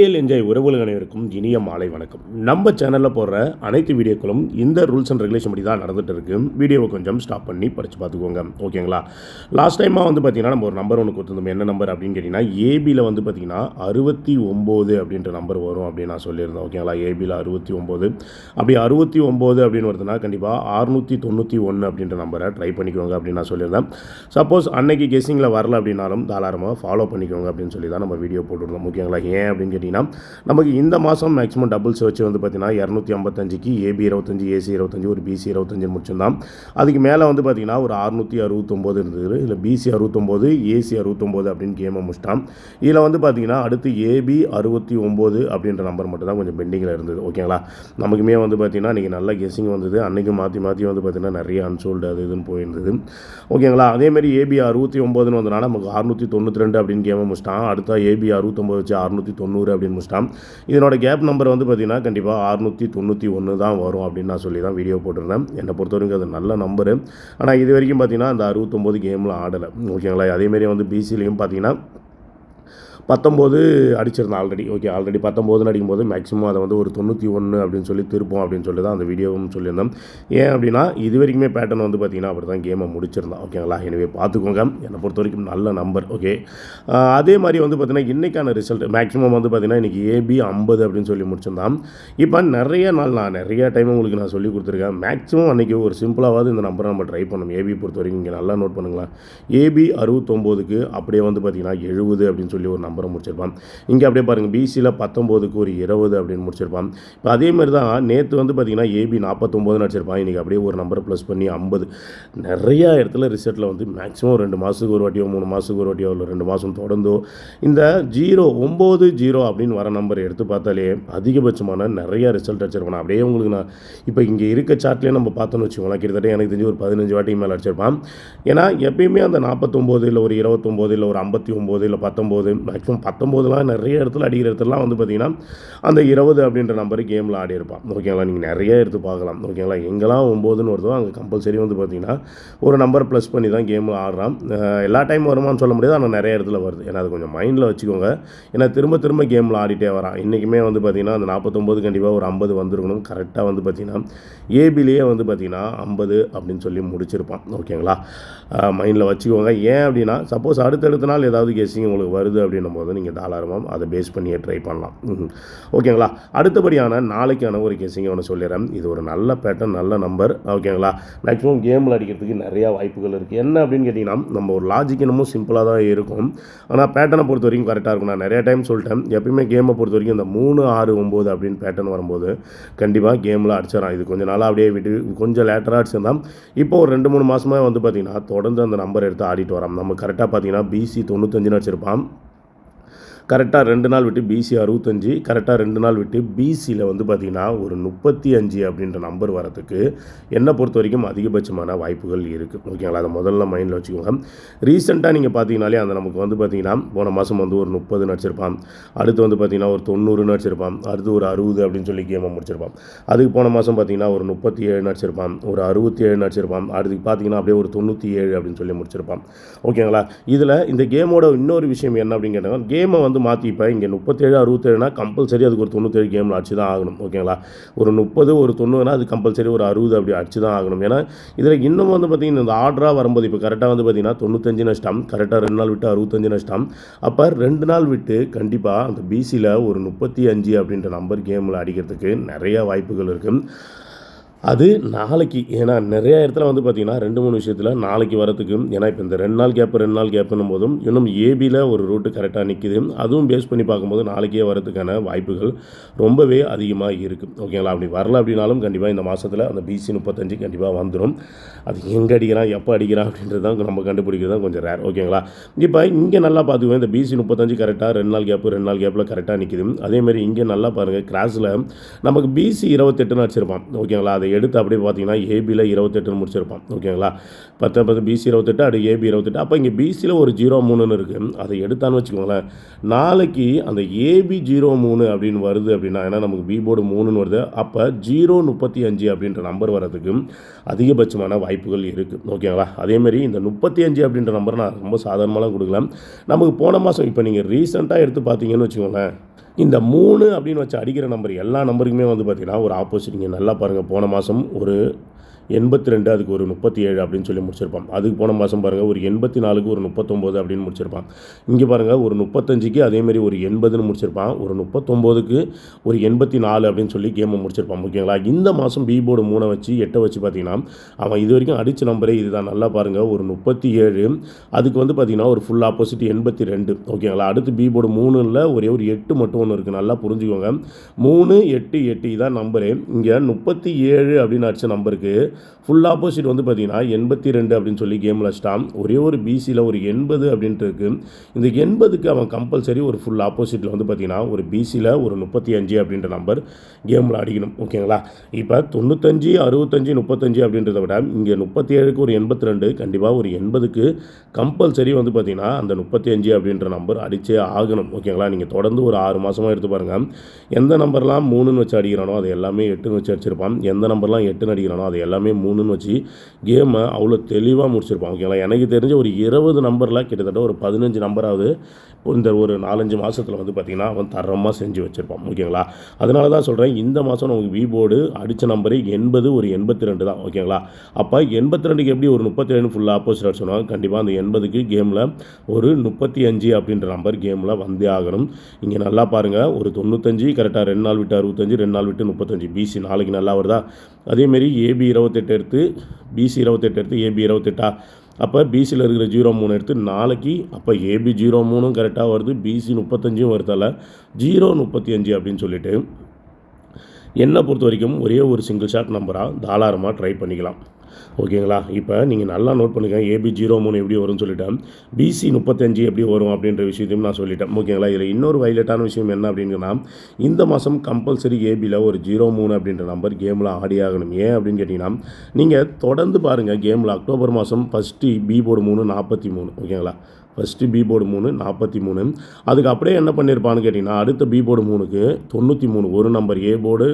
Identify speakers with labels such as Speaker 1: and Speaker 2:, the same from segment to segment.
Speaker 1: வாழ்க்கையில் என்ஜாய் உறவுகள் அனைவருக்கும் இனிய மாலை வணக்கம். நம்ம சேனலில் போடுற அனைத்து வீடியோக்களும் இந்த ரூல்ஸ் அண்ட் ரெகுலேஷன் படி தான் நடந்துகிட்டு இருக்கு. வீடியோவை கொஞ்சம் ஸ்டாப் பண்ணி படித்து பார்த்துக்கோங்க, ஓகேங்களா? லாஸ்ட் டைமாக வந்து பார்த்திங்கன்னா நம்ம ஒரு நம்பர் ஒன்று கொடுத்துருந்தோம். என்ன நம்பர் அப்படின்னு கேட்டிங்கன்னா, ஏபியில் வந்து பார்த்திங்கன்னா 69 அப்படின்ற நம்பர் வரும் அப்படின்னு நான் சொல்லியிருந்தேன், ஓகேங்களா? ஏபியில் 69, அப்படி 69 அப்படின்னு வருதுன்னா கண்டிப்பாக 691 அப்படின்ற நம்பரை ட்ரை பண்ணிக்கோங்க அப்படின்னு நான் சொல்லியிருந்தேன். சப்போஸ் அன்னைக்கு கெஸ்ஸிங்கில் வரல அப்படின்னாலும் தாராளமாக ஃபாலோ பண்ணிக்கோங்க அப்படின்னு சொல்லி தான் நம்ம வீடியோ போட்டுருந்தோம், ஓகேங்களா? ஏன் அப்படின்னு கேட்டிங்கன்னா, நமக்கு இந்த மாதம் மேக்ஸிமம் டபுள்ஸ் வச்சு வந்து பார்த்திங்கன்னா 255க்கு ஏபி 25, ஏசி 25, ஒரு பிசி 25 முடிச்சிருந்தான். அதுக்கு மேலே வந்து பார்த்திங்கன்னா ஒரு 669 இருந்தது. இல்லை பிசி 69, ஏசி 69 அப்படின்னு கேமை முடிச்சிட்டான். இதில் வந்து பார்த்திங்கன்னா அடுத்து ஏபி 69 அப்படின்ற நம்பர் மட்டும் தான் கொஞ்சம் பெண்டிங்கில் இருந்தது, ஓகேங்களா? நமக்குமே வந்து பார்த்திங்கன்னா இன்றைக்கி நல்ல கெஸ்ஸிங் வந்தது. அன்றைக்கி மாற்றி வந்து பார்த்திங்கன்னா நிறைய அன்சோல்டு அது இதுன்னு போயிருந்தது, ஓகேங்களா? அதேமாதிரி ஏபி 69ன்னு வந்தனால நமக்கு 692 அப்படின்னு கேமை முடிச்சிட்டான். அடுத்தா ஏபி 69 வச்சு 690 அப்படின்னு முடிச்சிட்டான். இதனோட கேப் நம்பர் வந்து பார்த்திங்கன்னா கண்டிப்பாக 691 தான் வரும் அப்படின்னு நான் சொல்லி தான் வீடியோ போட்டிருந்தேன். என்னை பொறுத்தவரைக்கும் அது நல்ல நம்பரு. ஆனால் இது வரைக்கும் பார்த்திங்கன்னா அந்த 69 கேமில் ஆடலை, ஓகேங்களா? அதேமாரி வந்து பிசிலையும் பார்த்திங்கன்னா 19 அடிச்சிருந்தேன் ஆல்ரெடி, ஓகே. ஆல்ரெடி 19 அடிக்கும்போது மேக்ஸிமம் அதை வந்து ஒரு 91 அப்படின்னு சொல்லி திருப்போம் அப்படின்னு சொல்லி தான் அந்த வீடியோவும் சொல்லியிருந்தேன். ஏன் அப்படின்னா இது வரைக்குமே பேட்டர்ன் வந்து பார்த்திங்கன்னா அப்படி தான் கேமை முடிச்சிருந்தேன், ஓகேங்களா? எனவே பார்த்துக்கோங்க. என்னை பொறுத்த வரைக்கும் நல்ல நம்பர், ஓகே. அதே மாதிரி வந்து பார்த்திங்கன்னா இன்றைக்கான ரிசல்ட் மேக்ஸிமம் வந்து பார்த்திங்கன்னா இன்றைக்கி ஏபி 50 அப்படின்னு சொல்லி முடிச்சிருந்தான். இப்போ நிறைய நாள் நான் நிறைய டைம் உங்களுக்கு நான் சொல்லி கொடுத்துருக்கேன். மேக்ஸிமம் அன்றைக்கி ஒரு சிம்பிளாவது இந்த நம்பரை நம்ம ட்ரை பண்ணணும். ஏபி பொறுத்த வரைக்கும் இங்கே நல்லா நோட் பண்ணுங்களேன். ஏபி 69க்கு அப்படியே வந்து பார்த்திங்கன்னா 70 அப்படின்னு சொல்லி ஒரு நம்பரை முடிச்சிருப்பான். இங்கே அப்படியே பாருங்கள், பிசியில் 19க்கு ஒரு 20 அப்படின்னு முடிச்சிருப்பான். இப்போ அதே மாதிரி தான் நேற்று வந்து பார்த்திங்கன்னா ஏபி 49 அடிச்சிருப்பான். இன்றைக்கி அப்படியே ஒரு நம்பரை ப்ளஸ் பண்ணி 50. நிறையா இடத்துல ரிசல்ட்டில் வந்து மேக்ஸிமம் 2 மாதத்துக்கு ஒரு வாட்டியோ 3 மாதத்துக்கு ஒரு வாட்டியோ இல்லை 2 மாதம் தொடர்ந்தோ இந்த 90 அப்படின்னு வர நம்பரை எடுத்து பார்த்தாலே அதிகபட்சமான நிறையா ரிசல்ட் அடிச்சிருப்பான். அப்படியே உங்களுக்கு நான் இப்போ இங்கே இருக்க சார்ட்லேயே நம்ம பார்த்தோன்னு வச்சுக்கோங்களேன், கிட்டத்தட்ட எனக்கு தெரிஞ்சு ஒரு 15 வாட்டிக்கு மேலே அடிச்சிருப்பான். ஏன்னா எப்பயுமே அந்த 49 இல்லை ஒரு 29 இல்லை ஒரு 59 இல்லை 19, மேக்ஸிமம் 19லாம் நிறைய இடத்துல அடிக்கிற இடத்துலலாம் வந்து பார்த்திங்கன்னா அந்த 20 அப்படின்ற நம்பர் கேமில் ஆடி இருப்பான், ஓகேங்களா? நீங்கள் நிறைய எடுத்து பார்க்கலாம், ஓகேங்களா? எங்கெல்லாம் 9ன்னு வருதோ அங்கே கம்பல்சரி வந்து பார்த்திங்கன்னா ஒரு நம்பர் ப்ளஸ் பண்ணி தான் கேமில் ஆடுறான். எல்லா டைம் வருமானு சொல்ல முடியாது, ஆனால் நிறைய இடத்துல வருது. ஏன்னா அது கொஞ்சம் மைண்டில் வச்சுக்கோங்க. ஏன்னா திரும்ப கேமில் ஆடிட்டே வரான். இன்றைக்குமே வந்து பார்த்திங்கன்னா அந்த 49 கண்டிப்பாக ஒரு 50 வந்துருக்கணும். கரெக்டாக வந்து பார்த்திங்கன்னா ஏபிலேயே வந்து பார்த்திங்கன்னா 50 அப்படின்னு சொல்லி முடிச்சிருப்பான், ஓகேங்களா? மைண்டில் வச்சுக்கோங்க. ஏன் அப்படின்னா சப்போஸ் அடுத்தடுத்த நாள் ஏதாவது கெஸ்ஸிங் உங்களுக்கு வருது அப்படின்னும் போது நீங்கள் தாராளமாக அதை பேஸ் பண்ணியே ட்ரை பண்ணலாம், ஓகேங்களா? அடுத்தபடியான நாளைக்கான ஒரு கெஸ்ஸிங்கை ஒன்று சொல்லிடுறேன். இது ஒரு நல்ல பேட்டர்ன், நல்ல நம்பர், ஓகேங்களா? மேக்ஸிமம் கேமில் அடிக்கிறதுக்கு நிறையா வாய்ப்புகள் இருக்குது. என்ன அப்படின்னு கேட்டிங்கன்னா நம்ம ஒரு லாஜிக் என்னமோ சிம்பிளாக தான் இருக்கும், ஆனால் பேட்டர்னை பொறுத்த வரைக்கும் கரெக்டாக இருக்கும். நான் நிறைய டைம் சொல்லிட்டேன், எப்பயுமே கேமை பொறுத்த வரைக்கும் இந்த 3, 6, 9 அப்படின்னு பேட்டர்ன் வரும்போது கண்டிப்பாக கேமில் அடிச்சிடறான். இது கொஞ்சம் நாளாக அப்படியே விட்டு கொஞ்சம் லேட்டராக அடிச்சிருந்தான். இப்போ ஒரு 2-3 மாதமாக வந்து பார்த்திங்கன்னா தொடர்ந்து அந்த நம்பர் எடுத்து ஆடிட்டு வரான். நம்ம கரெக்டாக பார்த்திங்கன்னா பிசி 95 அடிச்சிருப்பான். கரெக்டாக 2 நாள் விட்டு பிசி 65, கரெக்டாக 2 நாள் விட்டு பிசியில் வந்து பார்த்திங்கன்னா ஒரு 35 அப்படின்ற நம்பர் வரத்துக்கு என்னை பொறுத்த வரைக்கும் அதிகபட்சமான வாய்ப்புகள் இருக்குது, ஓகேங்களா? அதை முதல்ல மைண்டில் வச்சுக்கோங்க. ரீசெண்டாக நீங்கள் பார்த்தீங்கனாலே அந்த நமக்கு வந்து பார்த்திங்கன்னா போன மாதம் வந்து ஒரு 30 அடிச்சிருப்பான். அடுத்து வந்து பார்த்திங்கன்னா ஒரு 90 அடிச்சிருப்பான். அடுத்து ஒரு 60 அப்படின்னு சொல்லி கேமை முடிச்சிருப்பான். அதுக்கு போன மாதம் பார்த்திங்கன்னா ஒரு 37 அடிச்சிருப்பான், ஒரு 67 அடிச்சிருப்பான். அடுத்து பார்த்திங்கன்னா அப்படியே ஒரு 97 அப்படின்னு சொல்லி முடிச்சிருப்பான், ஓகேங்களா? இதில் இந்த கேமோட இன்னொரு விஷயம் என்ன அப்படின்னு கேட்டால், கேமை வந்து மாற்றி இப்போ இங்கே 37, 67னா கம்பல்சரி அதுக்கு ஒரு 97 கேமில் அடிச்சு தான் ஆகணும், ஓகேங்களா? ஒரு 30, ஒரு 90னா அது கம்பல்சரி ஒரு 60 அப்படி அடிச்சு தான் ஆகணும். ஏன்னா இதில் இன்னும் வந்து பார்த்திங்கன்னா இந்த ஆர்டராக வரும்போது இப்போ கரெக்டாக வந்து பார்த்திங்கன்னா 95 நஷ்டம், கரெக்டாக 2 நாள் விட்டு 65 நஷ்டம். அப்போ 2 நாள் விட்டு கண்டிப்பாக அந்த பிசியில் ஒரு 35 அப்படின்ற நம்பர் கேமில் அடிக்கிறதுக்கு நிறையா வாய்ப்புகள் இருக்குது. அது நாளைக்கு, ஏன்னா நிறைய இடத்துல வந்து பார்த்திங்கன்னா 2-3 விஷயத்தில் நாளைக்கு வரத்துக்கு, ஏன்னா இப்போ இந்த 2 நாள் கேப்புன்னும் போதும் இன்னும் ஏபியில் ஒரு ரூட்டு கரெக்டாக நிற்கிது. அதுவும் பேஸ் பண்ணி பார்க்கும்போது நாளைக்கே வரதுக்கான வாய்ப்புகள் ரொம்பவே அதிகமாக இருக்குது, ஓகேங்களா? அப்படி வரல அப்படின்னாலும் கண்டிப்பாக இந்த மாதத்தில் அந்த பிசி 35 கண்டிப்பாக வந்துடும். அது எங்கே அடிக்கிறான், எப்போ அடிக்கிறான் அப்படின்றது தான் நம்ம கண்டுபிடிக்கிறது தான் கொஞ்சம் ரேர், ஓகேங்களா? இப்போ இங்கே நல்லா பார்த்துக்குவேன், இந்த பிசி 35 கரெக்டாக 2 நாள் கேப்பில் கரெக்டாக நிற்கிது. அதேமாதிரி இங்கே நல்லா பாருங்கள், கிராஸில் நமக்கு பிசி 28 அடிச்சிருப்பான், ஓகேங்களா? அதை எடுத்து அப்படியே பார்த்தீங்கன்னா ஏபியில் 28 முடிச்சிருப்பான், ஓகேங்களா? 10 பிசி 28 அப்படி ஏபி 28. அப்போ இங்கே பிசியில் ஒரு 03 இருக்குது. அதை எடுத்தான்னு வச்சுக்கோங்களேன், நாளைக்கு அந்த ஏபி 03 அப்படின்னு வருது அப்படின்னா, ஏன்னா நமக்கு பி போர்டு 3ன்னு வருது, அப்போ 035 அப்படின்ற நம்பர் வரதுக்கு அதிகபட்சமான வாய்ப்புகள் இருக்குது, ஓகேங்களா? அதேமாரி இந்த 35 அப்படின்ற நம்பரை நான் ரொம்ப சாதாரணமாலாம் கொடுக்கலாம். நமக்கு போன மாதம் இப்போ நீங்கள் ரீசெண்டாக எடுத்து பார்த்தீங்கன்னு வச்சுக்கோங்களேன், இந்த 3 அப்படின்னு வச்சு அடிக்கிற நம்பர் எல்லா நம்பருக்குமே வந்து பார்த்திங்கன்னா ஒரு ஆப்போசிட். நீங்கள் நல்லா பாருங்கள், போன மாதம் ஒரு 82 அதுக்கு ஒரு 37 அப்படின்னு சொல்லி முடிச்சிருப்பான். அதுக்கு போன மாதம் பாருங்கள் ஒரு 84க்கு ஒரு 39 அப்படின்னு முடிச்சிருப்பான். இங்கே பாருங்கள் ஒரு 35க்கு அதேமாதிரி ஒரு 80ன்னு முடிச்சிருப்பான். ஒரு 39க்கு ஒரு 84 அப்படின்னு சொல்லி கேமை முடிச்சிருப்பான். ஓகேங்களா? இந்த மாதம் பி போர்டு 3 வச்சு 8 வச்சு பார்த்தீங்கன்னா அவன் இது வரைக்கும் அடித்த நம்பரே இதுதான். நல்லா பாருங்கள், ஒரு 37, அதுக்கு வந்து பார்த்திங்கன்னா ஒரு ஃபுல் ஆப்போசிட் 82. ஓகேங்களா? அடுத்து பி போர்டு 3ல் ஒரே ஒரு 8 மட்டும் ஒன்று இருக்குது. நல்லா புரிஞ்சுக்கோங்க. 3, 8, 8 இதான் நம்பரு. இங்கே 37 அப்படின்னு அடித்த நம்பருக்கு ஃபுல் ஆப்போசிட் வந்து பார்த்திங்கன்னா 82 அப்படின்னு சொல்லி கேமில் வச்சிட்டான். ஒரே ஒரு பிசியில் ஒரு 80 அப்படின்ட்டு இருக்குது. இந்த 80க்கு அவன் கம்பல்சரி ஒரு ஃபுல் ஆப்போசிட்டில் வந்து பார்த்திங்கன்னா ஒரு பிசியில் ஒரு 35 அப்படின்ற நம்பர் கேமில் அடிக்கணும். ஓகேங்களா? இப்போ 95, 65, 35 அப்படின்றத விட இங்கே 37க்கு ஒரு 82, கண்டிப்பாக ஒரு 80க்கு கம்பல்சரி வந்து பார்த்திங்கன்னா அந்த 35 அப்படின்ற நம்பர் அடித்தே ஆகணும். ஓகேங்களா? நீங்கள் தொடர்ந்து ஒரு 6 மாதமாக எடுத்து பாருங்கள். எந்த நம்பர்லாம் 3ன்னு வச்சு அடிக்கிறானோ அது எல்லாமே 8ன்னு வச்சு அடிச்சிருப்பான். எந்த நம்பர்லாம் 8ன்னு அடிக்கிறானோ அது எல்லாமே 3ன்னு வச்சு கேமை அவ்வளோ தெளிவாக முடிச்சிருப்பான். ஓகேங்களா? எனக்கு தெரிஞ்ச ஒரு 20 நம்பரில் கிட்டத்தட்ட ஒரு 15 நம்பராவது இந்த ஒரு 4-5 மாதத்தில் வந்து பார்த்திங்கன்னா அவன் தரமாக செஞ்சு வச்சுருப்பான். ஓகேங்களா? அதனால தான் சொல்கிறேன், இந்த மாதம் நமக்கு வி போர்டு அடித்த நம்பரு 80, ஒரு 82 தான். ஓகேங்களா? அப்போ 82க்கு எப்படி ஒரு 37 ஃபுல் ஆப்போசிட் அடிச்சோன்னா கண்டிப்பாக அந்த 80க்கு கேமில் ஒரு 35 அப்படின்ற நம்பர் கேமில் வந்தே ஆகணும். இங்கே நல்லா பாருங்கள், ஒரு 95 கரெக்டாக 2 நாள் விட்டு 65, 2 நாள் விட்டு 35. பிசி நாளைக்கு நல்லா வருதா? அதேமாரி ஏபி 28 எடுத்து பிசி 28 எடுத்து ஏபி 28. அப்போ பிசியில் இருக்கிற 03 எடுத்து நாளைக்கு, அப்போ ஏபி 03 கரெக்டாக வருது, பிசி 35 வருதால 035 அப்படின்னு சொல்லிட்டு என்னை பொறுத்த வரைக்கும் ஒரே ஒரு சிங்கிள் ஷாட் நம்பராக தாராளமாக ட்ரை பண்ணிக்கலாம். ஓகேங்களா? இப்போ நீங்கள் நல்லா நோட் பண்ணுங்கள், ஏபி 03 எப்படி வரும்னு சொல்லிட்டேன், பிசி 35 எப்படி வரும் அப்படின்ற விஷயத்தையும் நான் சொல்லிட்டேன். ஓகேங்களா? இதில் இன்னொரு வைலட்டான விஷயம் என்ன அப்படின்னா, இந்த மாதம் கம்பல்சரி ஏபியில் ஒரு 03 அப்படின்ற நம்பர் கேமில் ஆடி ஆகணும். ஏன் அப்படின்னு கேட்டிங்கன்னா, நீங்கள் தொடர்ந்து பாருங்கள் கேமில் அக்டோபர் மாதம் ஃபஸ்ட்டு பி போர்டு 3 43. ஓகேங்களா? First B board 3 43. அதுக்கு அப்படியே என்ன பண்ணியிருப்பான்னு கேட்டிங்கன்னா, அடுத்த பி போர்டு 3க்கு 93, ஒரு நம்பர் ஏ போர்டு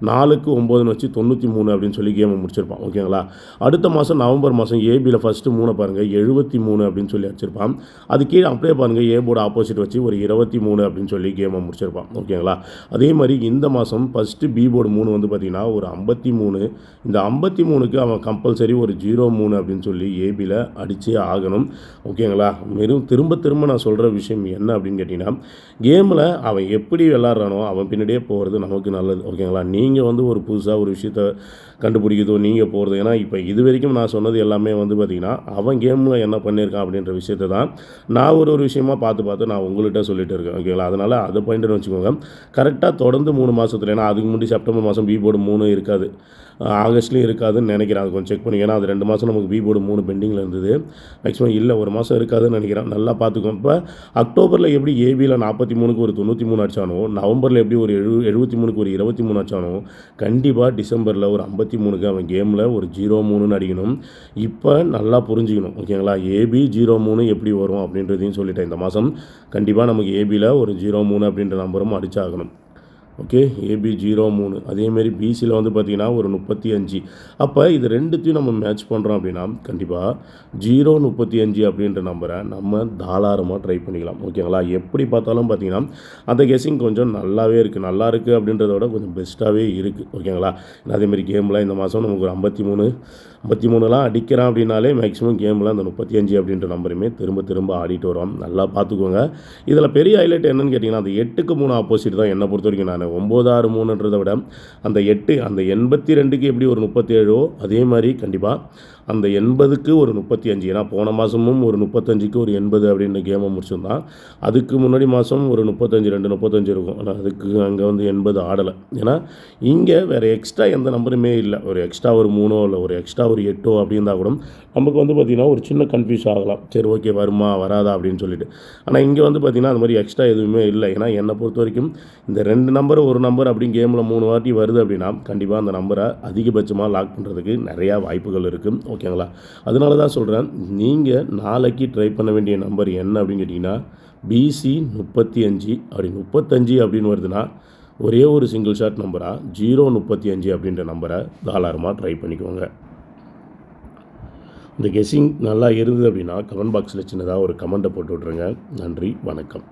Speaker 1: 4க்கு 9ன்னு வச்சு 93 அப்படின்னு சொல்லி கேமை முடிச்சிருப்பான். ஓகேங்களா? அடுத்த மாதம் நவம்பர் மாதம் ஏபியில் ஃபஸ்ட்டு 3 பாருங்கள் 73 அப்படின்னு சொல்லி அடிச்சிருப்பான். அது கீழே அப்படியே பாருங்கள் ஏ போர்டு ஆப்போசிட் வச்சு ஒரு 23 அப்படின்னு சொல்லி கேமை முடிச்சிருப்பான். ஓகேங்களா? அதே மாதிரி இந்த மாதம் ஃபஸ்ட்டு பி போர்டு 3 வந்து பார்த்திங்கன்னா ஒரு 53. இந்த 53க்கு அவன் கம்பல்சரி ஒரு 03 அப்படின்னு சொல்லி ஏபியில் அடித்தே ஆகணும். ஓகேங்களா? திரும்ப நான் சொல்கிற விஷயம் என்ன அப்படின்னு கேட்டிங்கன்னா, கேமில் அவன் எப்படி விளாட்றானோ அவன் பின்னாடியே போகிறது நமக்கு நல்லது. ஓகேங்களா? நீங்கள் வந்து ஒரு புதுசாக ஒரு விஷயத்தை கண்டுபிடிக்கிறதோ நீங்கள் போகிறது, ஏன்னா இப்போ இது வரைக்கும் நான் சொன்னது எல்லாமே வந்து பார்த்திங்கன்னா அவன் கேமில் என்ன பண்ணியிருக்கான் அப்படின்ற விஷயத்தை தான் நான் ஒரு விஷயமாக பார்த்து நான் உங்கள்கிட்ட சொல்லிட்டு இருக்கேன். ஓகேங்களா? அதனால் அதை பாயிண்ட்டுன்னு வச்சுக்கோங்க. கரெக்டாக தொடர்ந்து 3 மாதத்தில், ஏன்னா அதுக்கு முன்னாடி செப்டம்பர் மாதம் பி போர்டு 3 இருக்காது, ஆகஸ்ட்லேயும் இருக்காதுன்னு நினைக்கிறேன். அது கொஞ்சம் செக் பண்ணி, ஏன்னா அது 2 மாதம் நமக்கு பி போர்டு 3 பெண்டிங்கில் இருந்தது. மேக்ஸிமம் இல்லை, ஒரு மாதம் இருக்காதுன்னு நினைக்கிறேன். நல்லா பார்த்துக்கோங்க. இப்போ அக்டோபரில் எப்படி ஏபியில் 43க்கு ஒரு 93 அடித்தானோ, நவம்பரில் எப்படி ஒரு 73க்கு ஒரு 23 அடித்தானோ, கண்டிப்பாக டிசம்பரில் ஒரு 53க்கு அவன் கேமில் ஒரு 03ன்னு அடிக்கணும். இப்போ நல்லா புரிஞ்சுக்கணும். ஓகேங்களா? ஏபி 03 எப்படி வரும் அப்படின்றதையும் சொல்லிட்டேன். இந்த மாதம் கண்டிப்பாக நமக்கு ஏபியில் ஒரு 03 அப்படின்ற நம்பரும் அடிச்சாகணும். Okay, AB 03. அதேமாரி பிசியில் வந்து பார்த்திங்கன்னா ஒரு 35. அப்போ இது ரெண்டுத்தையும் நம்ம மேட்ச் பண்ணுறோம் அப்படின்னா கண்டிப்பாக 035 அப்படின்ற நம்பரை நம்ம தாராளமாக ட்ரை பண்ணிக்கலாம். ஓகேங்களா? எப்படி பார்த்தாலும் பார்த்திங்கன்னா அந்த கெஸ்ஸிங் கொஞ்சம் நல்லாவே இருக்குது. நல்லா இருக்குது அப்படின்றத விட கொஞ்சம் பெஸ்ட்டாகவே இருக்குது. ஓகேங்களா? அதேமாரி கேமில் இந்த மாதம் நமக்கு ஒரு 53லாம் அடிக்கிறான் அப்படின்னாலே மேக்ஸிமம் கேமில் அந்த 35 அப்படின்ற நம்பருமே திரும்ப ஆடிட்டு வரோம். நல்லா பார்த்துக்கோங்க. இதில் பெரிய ஹைலைட் என்னன்னு கேட்டிங்கன்னா, அந்த 8க்கு 3 ஆப்போசிட் தான் என்னை பொறுத்த வரைக்கும். நான் 9-6-3ன்றதை விட அந்த 8, அந்த 82க்கு எப்படி ஒரு 37ஓ அதே மாதிரி கண்டிப்பாக அந்த 80க்கு ஒரு 35. ஏன்னா போன மாதமும் ஒரு 35க்கு ஒரு 80 அப்படின்ற கேமை முடிச்சிருந்தான். அதுக்கு முன்னாடி மாதம் ஒரு 35 இருக்கும். ஆனால் அதுக்கு அங்கே வந்து 80 ஆடலை. ஏன்னா இங்கே வேறு எக்ஸ்ட்ரா எந்த நம்பருமே இல்லை. ஒரு எக்ஸ்ட்ரா ஒரு 3ஓ இல்லை ஒரு எக்ஸ்ட்ரா ஒரு 8ஓ அப்படி இருந்தால் கூட நமக்கு வந்து பார்த்திங்கன்னா ஒரு சின்ன கன்ஃபியூஸ் ஆகலாம். சரி, ஓகே, வருமா வராதா அப்படின்னு சொல்லிட்டு. ஆனால் இங்கே வந்து பார்த்திங்கன்னா அது மாதிரி எக்ஸ்ட்ரா எதுவுமே இல்லை. ஏன்னா என்னை பொறுத்த வரைக்கும் இந்த 2 நம்பர் ஒரு நம்பர் அப்படி கேமில் 3 வாட்டி வருது அப்படின்னா கண்டிப்பாக அந்த நம்பரை அதிகபட்சமாக லாக் பண்ணுறதுக்கு நிறையா வாய்ப்புகள் இருக்குது. ஓகேங்களா? அதனால தான் சொல்கிறேன், நீங்கள் நாளைக்கு ட்ரை பண்ண வேண்டிய நம்பர் என்ன அப்படின்னு கேட்டிங்கன்னா, பிசி 35. அப்படி 35 அப்படின்னு வருதுன்னா ஒரே ஒரு சிங்கிள் ஷாட் நம்பராக 035 அப்படின்ற நம்பரை தாராளமாக ட்ரை பண்ணிக்கோங்க. இந்த கெஸ்ஸிங் நல்லா இருந்தது அப்படின்னா கமெண்ட் பாக்ஸில் சின்னதாக ஒரு கமெண்ட்டை போட்டு விட்ருங்க. நன்றி, வணக்கம்.